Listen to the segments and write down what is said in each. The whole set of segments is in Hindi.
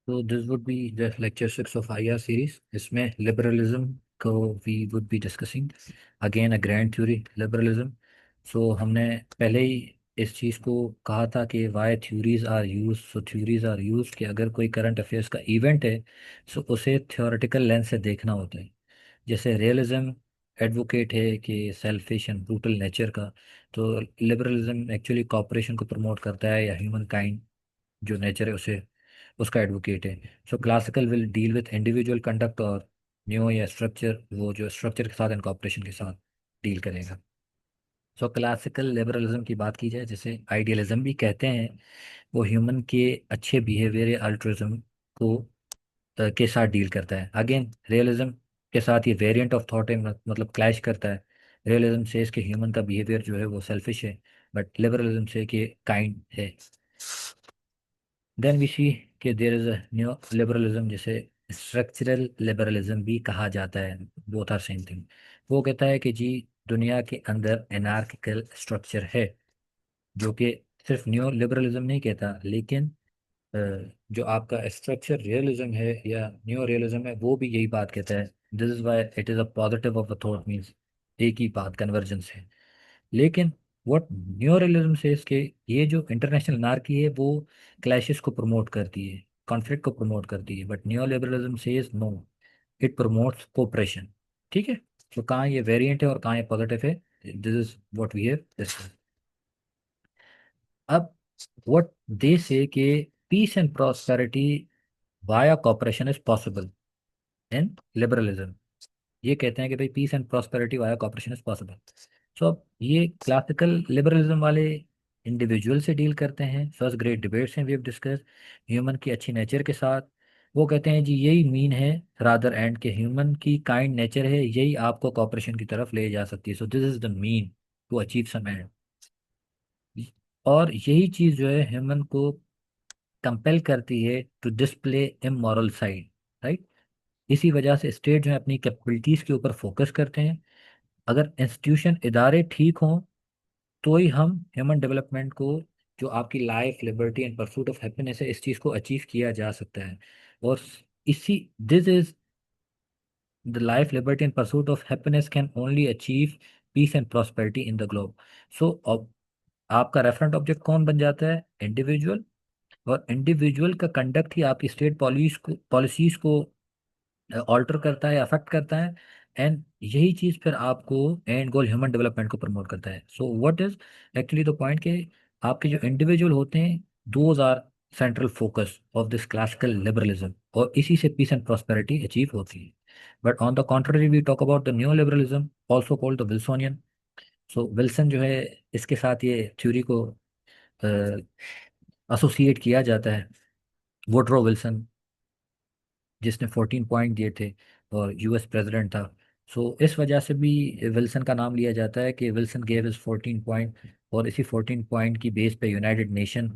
So this would be the lecture 6 of IR series. इसमें liberalism को we would be discussing again a grand theory liberalism. So हमने पहले ही इस चीज़ को कहा था कि why theories are used. So theories are used कि अगर कोई current affairs का event है so उसे theoretical lens से देखना होता है। जैसे रियलिज्म एडवोकेट है कि सेल्फिश एंड ब्रूटल नेचर का, तो लिबरलिज्म एक्चुअली कॉपरेशन को प्रमोट करता है या ह्यूमन काइंड जो नेचर है उसे उसका एडवोकेट है। सो classical will deal with individual conduct और न्यू या स्ट्रक्चर वो जो स्ट्रक्चर के साथ एंड कॉपरेशन के साथ डील करेगा। सो क्लासिकल लिबरलिज्म की बात की जाए जिसे आइडियलिज्म भी कहते हैं, वो ह्यूमन के अच्छे बिहेवियर या अल्ट्रुइज्म को के साथ डील करता है। अगेन रियलिज्म के साथ ये वेरिएंट ऑफ थॉट है, मतलब क्लैश करता है। रियलिज्म से इसके ह्यूमन का बिहेवियर जो है वो सेल्फिश है, बट लिबरलिज्म से कि काइंड है। देन वी सी कि there is a new liberalism जिसे स्ट्रक्चरल लिबरलिज्म भी कहा जाता है। Both are same thing. वो कहता है कि जी दुनिया के अंदर एनार्किकल स्ट्रक्चर है, जो कि सिर्फ न्यू लिबरलिज्म नहीं कहता, लेकिन अ, जो आपका स्ट्रक्चर रियलिज्म है या न्यू रियलिज्म है वो भी यही बात कहता है। This is why it is a positive of a thought means एक ही बात कन्वर्जेंस है। लेकिन व्हाट न्यू रियलिज्म से इसके ये जो इंटरनेशनल नारकी है वो क्लैशेस को प्रमोट करती है, कॉन्फ्लिक्ट को प्रमोट करती है, but new liberalism says no, it promotes cooperation. ठीक है। तो कहाँ ये वेरिएंट है और कहाँ ये पॉजिटिव है, this is what we have discussed. अब व्हाट दे से कि peace and prosperity via cooperation is possible in liberalism. ये कहते हैं कि भाई peace and prosperity via cooperation is possible. So अब ये क्लासिकल लिबरलिज्म वाले इंडिविजुअल से डील करते हैं, फर्स्ट ग्रेट डिबेट्स हैं वी हैव डिस्कस ह्यूमन की अच्छी नेचर के साथ। वो कहते हैं जी यही मीन है रादर एंड के ह्यूमन की काइंड नेचर है, यही आपको कॉपरेशन की तरफ ले जा सकती है। So this is the mean to achieve some end. और यही चीज जो है ह्यूमन को कंपेल करती है to display immoral side, right. इसी वजह से स्टेट जो है अपनी कैपेबिलिटीज के ऊपर फोकस करते हैं। अगर इंस्टीट्यूशन इदारे ठीक हों तो ही हम ह्यूमन डेवलपमेंट को, जो आपकी life liberty and pursuit of happiness है, इस चीज़ को अचीव किया जा सकता है। और इसी this is the life liberty and pursuit of happiness can only achieve peace and prosperity in the globe. So आपका रेफरेंट ऑब्जेक्ट कौन बन जाता है, इंडिविजुअल। और इंडिविजुअल का कंडक्ट ही आपकी स्टेट पॉलिसीज को ऑल्टर करता है, अफेक्ट करता है। एंड यही चीज़ फिर आपको एंड गोल ह्यूमन डेवलपमेंट को प्रमोट करता है। So what is actually the point के आपके जो इंडिविजुअल होते हैं those are central focus of this classical liberalism, और इसी से पीस एंड प्रॉस्पेरिटी अचीव होती है। But on the contrary we talk about the new liberalism also called the Wilsonian. So Wilson जो है इसके साथ ये थ्योरी को एसोसिएट किया जाता है। वुडरो विल्सन जिसने 14 पॉइंट दिए थे और यूएस प्रेसिडेंट था। सो इस वजह से भी विल्सन का नाम लिया जाता है कि विल्सन गेव इज 14 पॉइंट। और इसी 14 पॉइंट की बेस पे यूनाइटेड नेशन,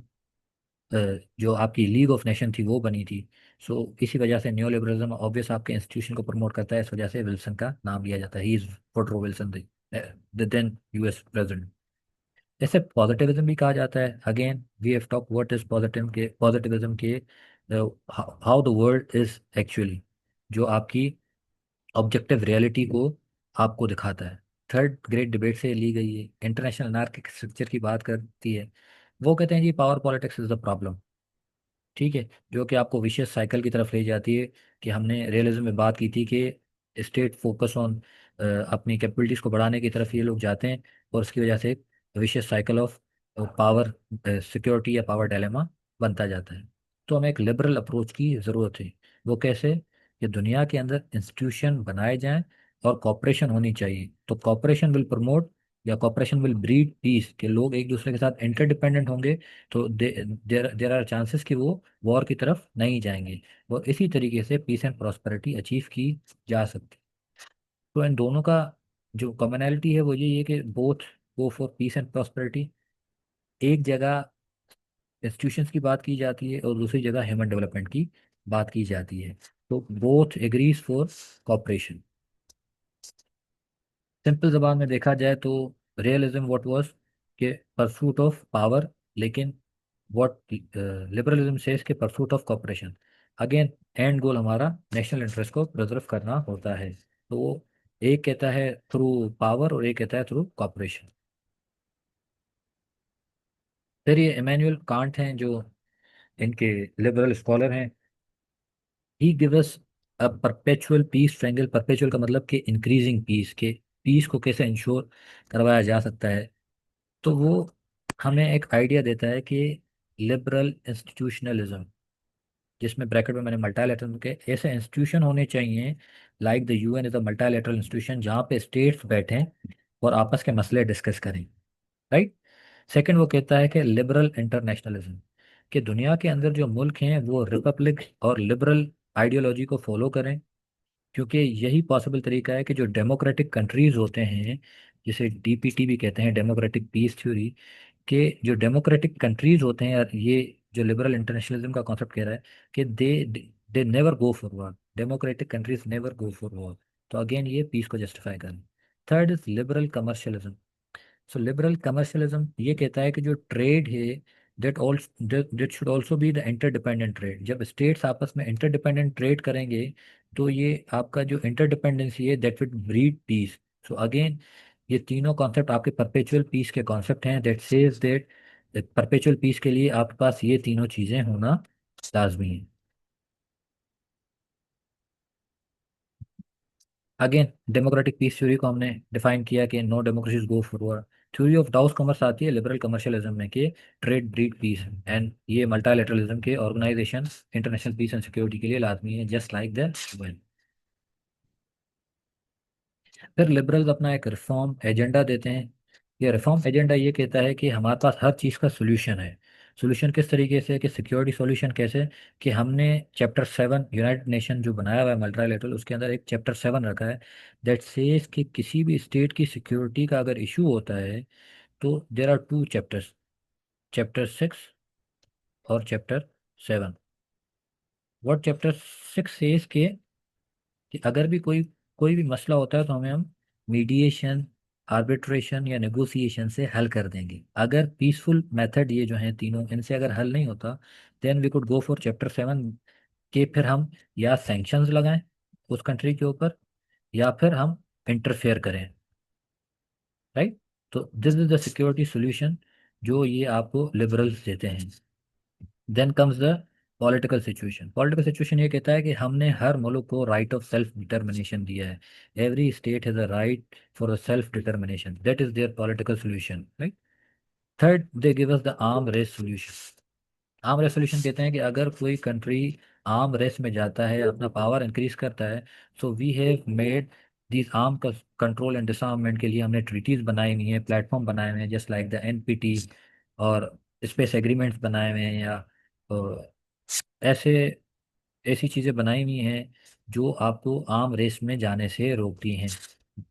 जो आपकी लीग ऑफ नेशन थी वो बनी थी। सो इसी वजह से न्यू लिबरलिज्म ऑब्वियस आपके इंस्टीट्यूशन को प्रमोट करता है, इस वजह से विल्सन का नाम लिया जाता है। He is Woodrow Wilson the then US president. इसे पॉजिटिविज्म भी कहा जाता है। Again we have talk what is positivism के how the world is actually, जो आपकी ऑब्जेक्टिव रियलिटी को आपको दिखाता है। थर्ड ग्रेट डिबेट से ली गई है, इंटरनेशनल नार्किक स्ट्रक्चर की बात करती है। वो कहते हैं जी power politics is the problem. ठीक है। जो कि आपको विशेष साइकिल की तरफ ले जाती है, कि हमने रियलिज्म में बात की थी कि स्टेट फोकस ऑन अपनी कैपेबिलिटीज को बढ़ाने की तरफ ये लोग जाते हैं, और उसकी वजह से विशेष साइकिल ऑफ पावर सिक्योरिटी या पावर डायलेमा बनता जाता है। तो हमें एक लिबरल अप्रोच की ज़रूरत है। वो कैसे, कि दुनिया के अंदर इंस्टीट्यूशन बनाए जाएं और कॉपरेशन होनी चाहिए। तो कॉपरेशन विल प्रमोट या कॉपरेशन विल ब्रीड पीस, के लोग एक दूसरे के साथ इंटरडिपेंडेंट होंगे, तो देर देर आर चांसेस कि वो वॉर की तरफ नहीं जाएंगे। और इसी तरीके से पीस एंड प्रॉस्पेरिटी अचीव की जा सकती। तो इन दोनों का जो कॉमनैलिटी है वो यही है कि both go for piece and prosperity. एक जगह इंस्टीट्यूशंस की बात की जाती है और दूसरी जगह ह्यूमन डेवलपमेंट की बात की जाती है। तो both agrees for cooperation. Simple जबान में देखा जाए तो रियलिज्म व्हाट वाज के परसूट ऑफ पावर, लेकिन व्हाट लिबरलिज्म सेज के pursuit of cooperation. Again end goal हमारा नेशनल इंटरेस्ट को प्रिजर्व करना होता है। तो वो एक कहता है थ्रू पावर और एक कहता है थ्रू कॉपरेशन। फिर ये इमैनुअल कांट हैं जो इनके लिबरल स्कॉलर हैं। He give us a perpetual peace triangle. Perpetual का मतलब कि इंक्रीजिंग पीस, के पीस को कैसे इंश्योर करवाया जा सकता है। तो वो हमें एक आइडिया देता है कि लिबरल इंस्टीट्यूशनलिज्म, जिसमें ब्रैकेट में मैंने मल्टीलैटरल के ऐसे इंस्टीट्यूशन होने चाहिए, like the UN is a multilateral institution जहाँ पे स्टेट्स बैठें और आपस के मसले डिस्कस करें। राइट। सेकंड वो कहता है कि लिबरल इंटरनेशनलिज्म, कि दुनिया के अंदर जो मुल्क हैं वो रिपब्लिक और लिबरल आइडियोलॉजी को फॉलो करें, क्योंकि यही पॉसिबल तरीका है कि जो डेमोक्रेटिक कंट्रीज होते हैं, जिसे डीपीटी भी कहते हैं, डेमोक्रेटिक पीस थ्योरी, के जो डेमोक्रेटिक कंट्रीज होते हैं, और ये जो लिबरल इंटरनेशनलिज्म का कॉन्सेप्ट कह रहा है कि they never go for war, democratic countries never go for war. तो अगेन ये पीस को जस्टिफाई करें। Third is liberal commercialism. So liberal commercialism ये कहता है कि जो ट्रेड है, that should also be the interdependent trade. जब स्टेट्स आपस में इंटरडिपेंडेंट ट्रेड करेंगे तो ये आपका जो इंटरडिपेंडेंसी है that with breed peace. So again ये तीनों कॉन्सेप्ट आपके परपेचुअल पीस के कॉन्सेप्ट हैं, that says that perpetual peace के लिए आपके पास ये तीनों चीज़ें होना लाजमी है। अगेन डेमोक्रेटिक पीस थ्योरी को हमने डिफाइन किया कि no democracies go forward. Theory of doux commerce आती है लिबरल कमर्शियलिज्म में कि ट्रेड ब्रीड पीस, एंड ये मल्टीलैटरलिज्म के organisation international peace and security के लिए लाजमी है, जस्ट लाइक द यूएन। फिर लिबरल्स अपना एक रिफॉर्म एजेंडा देते हैं। ये रिफॉर्म एजेंडा ये कहता है कि हमारे पास हर चीज़ का सोल्यूशन है। सोल्यूशन किस तरीके से, कि सिक्योरिटी सोल्यूशन कैसे, कि हमने चैप्टर 7 यूनाइटेड नेशन जो बनाया हुआ है मल्टीलेटरल, उसके अंदर एक चैप्टर 7 रखा है दैट सेज कि किसी भी स्टेट की सिक्योरिटी का अगर इशू होता है तो there are two chapters, chapter 6 और चैप्टर 7। व्हाट चैप्टर 6 सेज कि अगर भी कोई कोई भी मसला होता है तो हम मीडिएशन, आर्बिट्रेशन या नेगोशिएशन से हल कर देंगे। अगर पीसफुल मेथड ये जो हैं तीनों, इनसे अगर हल नहीं होता, then we could go for chapter 7, के फिर हम या सैंक्शंस लगाएं उस कंट्री के ऊपर, या फिर हम इंटरफेयर करें। राइट। तो this is the security solution जो ये आपको लिबरल्स देते हैं। Then comes the political situation. Political situation ये कहता है कि हमने हर मुल्क को राइट ऑफ सेल्फ डिटर्मिनेशन दिया है। Every state has a right for a self determination, that is their political solution. Right. Third they give us the arm race solution. Arm race solution कहते हैं कि अगर कोई कंट्री आर्म रेस में जाता है, अपना पावर इंक्रीज करता है, so we have made this arm control and disarmament के लिए हमने ट्रीटीज बनाई हुई हैं, प्लेटफॉर्म बनाए हुए हैं, जस्ट लाइक द एनपीटी, और स्पेस एग्रीमेंट्स बनाए हुए हैं, या ऐसे ऐसी चीज़ें बनाई हुई हैं जो आपको आर्म रेस में जाने से रोकती हैं।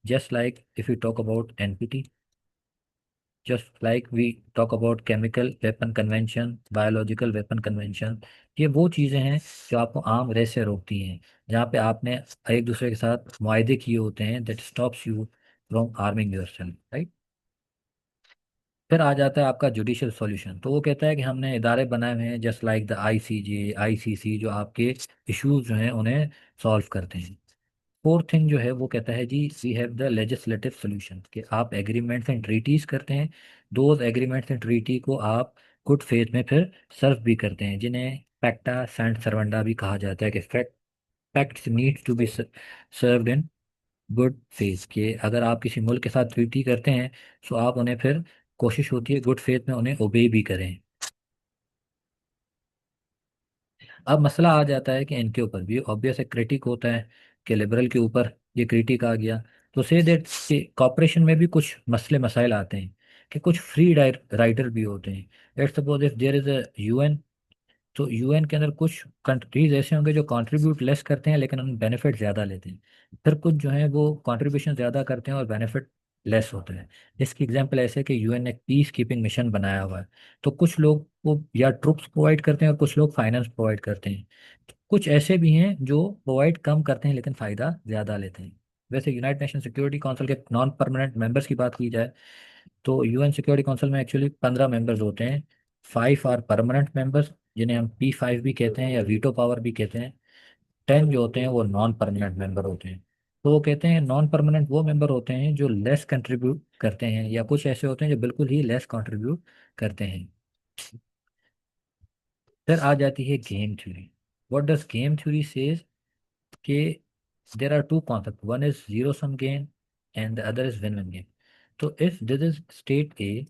Just like if you talk about NPT, just like we talk about chemical weapon convention, biological weapon convention, ये वो चीज़ें हैं जो आपको आर्म रेस से रोकती हैं, जहाँ पे आपने एक दूसरे के साथ मुआहदे किए होते हैं that stops you from arming yourself. Right. फिर आ जाता है आपका जुडिशियल सॉल्यूशन। तो वो कहता है कि हमने इदारे बनाए हुए हैं just like the ICJ, ICC, जो आपके इश्यूज जो हैं उन्हें सॉल्व करते हैं। फोर्थ थिंग जो है वो कहता है जी we have the legislative solution, कि आप एग्रीमेंट्स एंड ट्रीटीज करते हैं, दोज एग्रीमेंट्स एंड ट्रीटी को आप गुड फेथ में फिर सर्व भी करते हैं, जिन्हें पैक्टा सेंट सर्वेंडा भी कहा जाता है, कि pacts needs to be served in good faith, कि अगर आप किसी मुल्क के साथ ट्रीटी करते हैं तो आप उन्हें फिर कोशिश होती है गुड फेथ में उन्हें ओबे भी करें। अब मसला आ जाता है कि इनके ऊपर भी ऑब्वियस एक क्रिटिक होता है, कि लिबरल के ऊपर ये क्रिटिक आ गया। तो से दैट कि कॉपरेशन में भी कुछ मसले मसाइल आते हैं, कि कुछ फ्री राइडर भी होते हैं। Let's suppose if there is a UN, तो यूएन के अंदर कुछ कंट्रीज ऐसे होंगे जो कंट्रीब्यूट लेस करते हैं लेकिन उन बेनिफिट ज़्यादा लेते हैं। फिर कुछ जो है वो कंट्रीब्यूशन ज़्यादा करते हैं और बेनिफिट लेस होते हैं। इसकी एग्जांपल ऐसे है कि यूएन ने पीस कीपिंग मिशन बनाया हुआ है, तो कुछ लोग वो या ट्रुप्स प्रोवाइड करते हैं और कुछ लोग फाइनेंस प्रोवाइड करते हैं। कुछ ऐसे भी हैं जो प्रोवाइड कम करते हैं लेकिन फ़ायदा ज़्यादा लेते हैं। वैसे यूनाइटेड नेशन सिक्योरिटी काउंसिल के नॉन परमानेंट मेंबर्स की बात की जाए तो यूएन सिक्योरिटी काउंसिल में एक्चुअली 15 मेंबर्स होते हैं। 5 आर परमानेंट मेंबर्स जिन्हें हम P5 भी कहते हैं या वीटो पावर भी कहते हैं। 10 जो होते हैं वो नॉन परमानेंट मेंबर होते हैं। तो वो कहते हैं नॉन परमानेंट वो मेंबर होते हैं जो लेस कंट्रीब्यूट करते हैं, या कुछ ऐसे होते हैं जो बिल्कुल ही लेस कंट्रीब्यूट करते हैं। फिर आ जाती है game theory. What does game theory says कि there are two concept, one is zero sum game and the other is win win game. तो if this is state A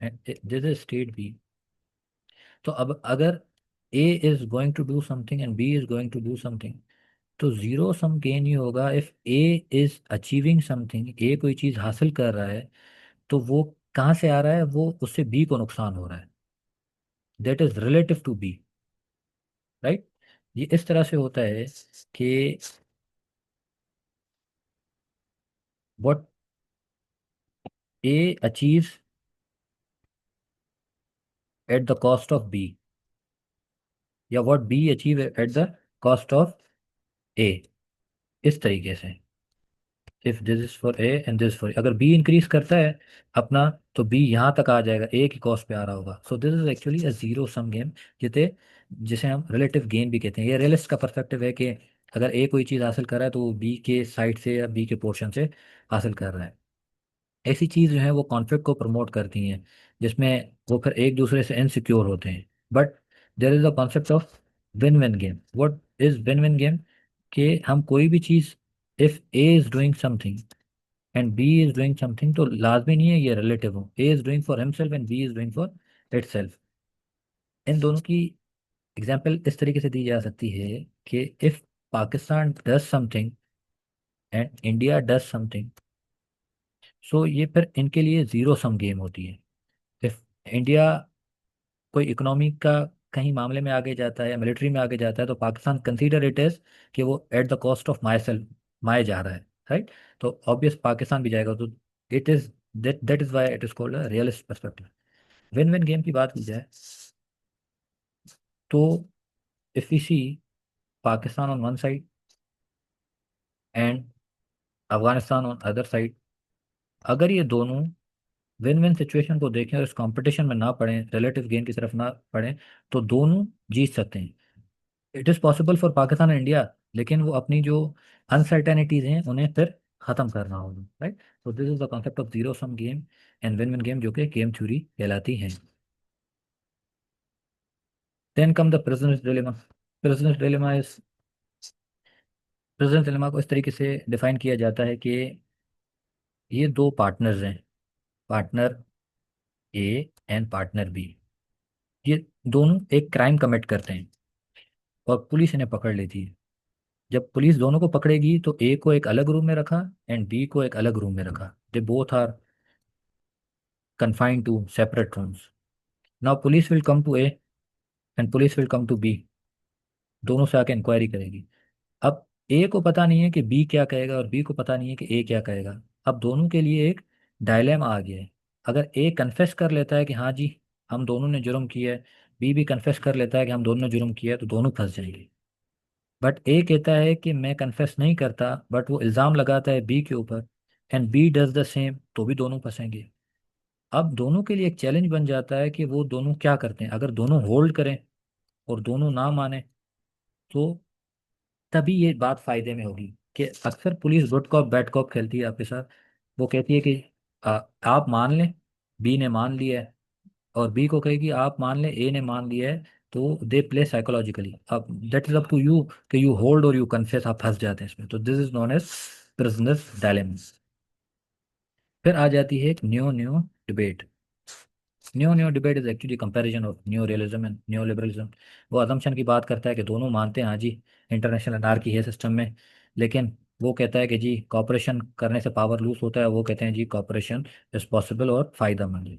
and this is state B, तो अब अगर A is going to do something and B is going to do something, तो जीरो सम गेन ही होगा। If A is achieving something, A कोई चीज हासिल कर रहा है, तो वो कहाँ से आ रहा है? वो उससे बी को नुकसान हो रहा है, that is relative to B, right. ये इस तरह से होता है कि what A achieves at the cost of B, या what B achieve at the cost of A, इस तरीके से। If this is for A and this for, अगर बी इंक्रीज करता है अपना, तो बी यहाँ तक आ जाएगा, ए की कॉस्ट पे आ रहा होगा। सो this is actually a zero sum game, जिसे जिसे हम रिलेटिव गेन भी कहते हैं। ये रियलिस्ट का पर्सपेक्टिव है कि अगर ए कोई चीज़ हासिल कर रहा है तो वो बी के साइड से या बी के पोर्शन से हासिल कर रहा है। ऐसी चीज़ जो है वो कॉन्फ्लिक्ट को प्रमोट करती हैं, जिसमें वो फिर एक दूसरे से इनसिक्योर होते हैं। But there is a concept of win win game. What is win win game? कि हम कोई भी चीज़, if A is doing something and B is doing something, तो लाजमी नहीं है ये रिलेटिव हो। A is doing for himself and B is doing for it self. इन दोनों की एग्जाम्पल इस तरीके से दी जा सकती है कि if Pakistan does something and India does something, so ये फिर इनके लिए जीरो सम गेम होती है। इफ इंडिया कोई इकोनॉमी का कहीं मामले में आगे जाता है या मिलिट्री में आगे जाता है, तो पाकिस्तान कंसीडर इट एज कि वो eight the cost of my self, माए जा रहा है, राइट। तो ऑब्वियस पाकिस्तान भी जाएगा। तो it is that is why it is called a realist perspective. Win win game की बात की जाए तो if we see Pakistan on one side and Afghanistan on other side, अगर ये दोनों विन विन सिचुएशन को देखें और इस कंपटीशन में ना पड़े, रिलेटिव गेन की तरफ ना पड़े, तो दोनों जीत सकते हैं। It is possible for Pakistan and India, लेकिन वो अपनी जो अनसर्टेनिटीज हैं उन्हें फिर खत्म करना होगा, राइट। तो this is the concept of zero sum game and win win game, जो कि गेम थ्योरी कहलाती है। Then come the prisoner's dilemma. Prisoner's dilemma is prisoner's dilemma को इस तरीके से डिफाइन किया जाता है कि ये दो पार्टनर्स हैं, partner A and partner B. ये दोनों एक क्राइम कमिट करते हैं और पुलिस इन्हें पकड़ लेती है। जब पुलिस दोनों को पकड़ेगी तो ए को एक अलग रूम में रखा एंड बी को एक अलग रूम में रखा। They both are confined to separate rooms. Now police will come to A and police will come to B. दोनों से आके इंक्वायरी करेगी। अब ए को पता नहीं है कि बी क्या कहेगा और बी को पता नहीं है कि ए क्या कहेगा। अब दोनों के लिए एक डायलेमा आ गया है। अगर ए कन्फेस कर लेता है कि हाँ जी हम दोनों ने जुर्म किया है, बी भी कन्फेस कर लेता है कि हम दोनों ने जुर्म किया है, तो दोनों फंस जाएंगे। बट ए कहता है कि मैं कन्फेस नहीं करता, बट वो इल्ज़ाम लगाता है बी के ऊपर, and B does the same, तो भी दोनों फंसेंगे। अब दोनों के लिए एक चैलेंज बन जाता है कि वो दोनों क्या करते हैं। अगर दोनों होल्ड करें और दोनों ना माने, तो तभी ये बात फायदे में होगी। कि अक्सर police good cop bad cop खेलती है आपके साथ। वो कहती है कि आप मान लें, बी ने मान लिया है, और बी को कहेगी आप मान लें, ए ने मान लिया है। तो दे प्ले साइकोलॉजिकली। अब that is up to you कि यू होल्ड और यू कन्फेस। आप फंस जाते हैं इसमें। तो this is known as prisoner's dilemma. फिर आ जाती है एक new new debate. New new debate is actually comparison of new realism and new liberalism. वो अजम्पशन की बात करता है कि दोनों मानते हैं हाँ जी इंटरनेशनल अनार्की है सिस्टम में, लेकिन वो कहता है कि जी कॉपरेशन करने से पावर लूज होता है, वो कहते हैं जी कॉपरेशन इज पॉसिबल और फायदेमंद है।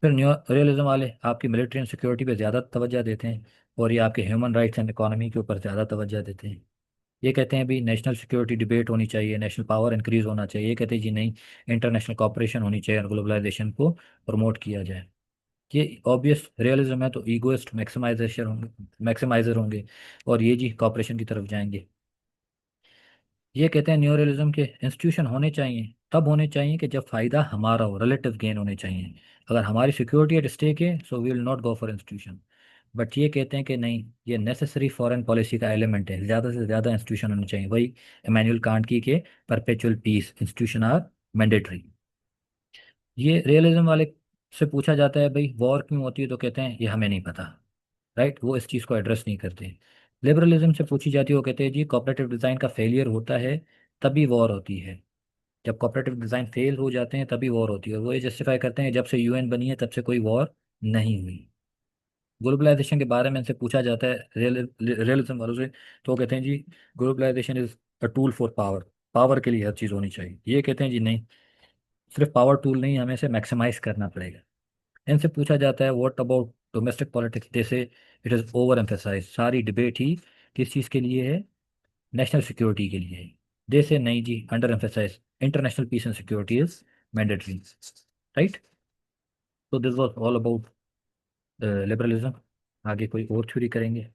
फिर न्यू रियलिज्म वाले आपकी मिलिट्री एंड सिक्योरिटी पे ज़्यादा तवज्जो देते हैं, और ये आपके ह्यूमन राइट्स एंड इकोनॉमी के ऊपर ज़्यादा तवज्जो देते हैं। ये कहते हैं भी नेशनल सिक्योरिटी डिबेट होनी चाहिए, नेशनल पावर इंक्रीज होना चाहिए। ये कहते हैं जी नहीं, इंटरनेशनल कॉपरेशन होनी चाहिए और ग्लोबलाइजेशन को प्रमोट किया जाए। ये ऑब्वियस रियलिज्म है। तो ईगोइस्ट मैक्सिमाइजेशन होंगे, मैक्सिमाइजर होंगे, और ये जी कॉपरेशन की तरफ जाएंगे। ये कहते हैं न्यू रियलिज्म के इंस्टीट्यूशन होने चाहिए, तब होने चाहिए कि जब फ़ायदा हमारा हो, रिलेटिव गेन होने चाहिए। अगर हमारी सिक्योरिटी एट स्टेक है, so we will not go for institution. But ये कहते हैं कि नहीं, ये नेसेसरी फॉरेन पॉलिसी का एलिमेंट है, ज़्यादा से ज़्यादा इंस्टीट्यूशन होने चाहिए। वही इमैनुअल कांट की के perpetual peace institution are mandatory. ये रियलिज्म वाले से पूछा जाता है भाई वॉर क्यों होती है, तो कहते हैं ये हमें नहीं पता। राइट, वो इस चीज़ को एड्रेस नहीं करते। लिबरलिज्म से पूछी जाती है, वो कहते हैं जी कोऑपरेटिव डिज़ाइन का फेलियर होता है तभी वॉर होती है। जब कोऑपरेटिव डिज़ाइन फेल हो जाते हैं तभी वॉर होती है, और वो ये जस्टिफाई करते हैं जब से यूएन बनी है तब से कोई वॉर नहीं हुई। ग्लोबलाइजेशन के बारे में इनसे पूछा जाता है रियलिज्म वालों से, तो वो कहते हैं जी globalisation is a tool for power, power के लिए हर चीज़ होनी चाहिए। ये कहते हैं जी नहीं, सिर्फ पावर टूल नहीं, हमें इसे मैक्सिमाइज करना पड़ेगा। इनसे पूछा जाता है व्हाट अबाउट डोमेस्टिक पॉलिटिक्स, जैसे इट इज़ ओवर एम्फेसाइज, सारी डिबेट ही किस चीज़ के लिए है, नेशनल सिक्योरिटी के लिए है। जैसे नहीं जी, under emphasise international peace and security is mandatory. Right. तो this was all about liberalism. आगे कोई और थ्योरी करेंगे।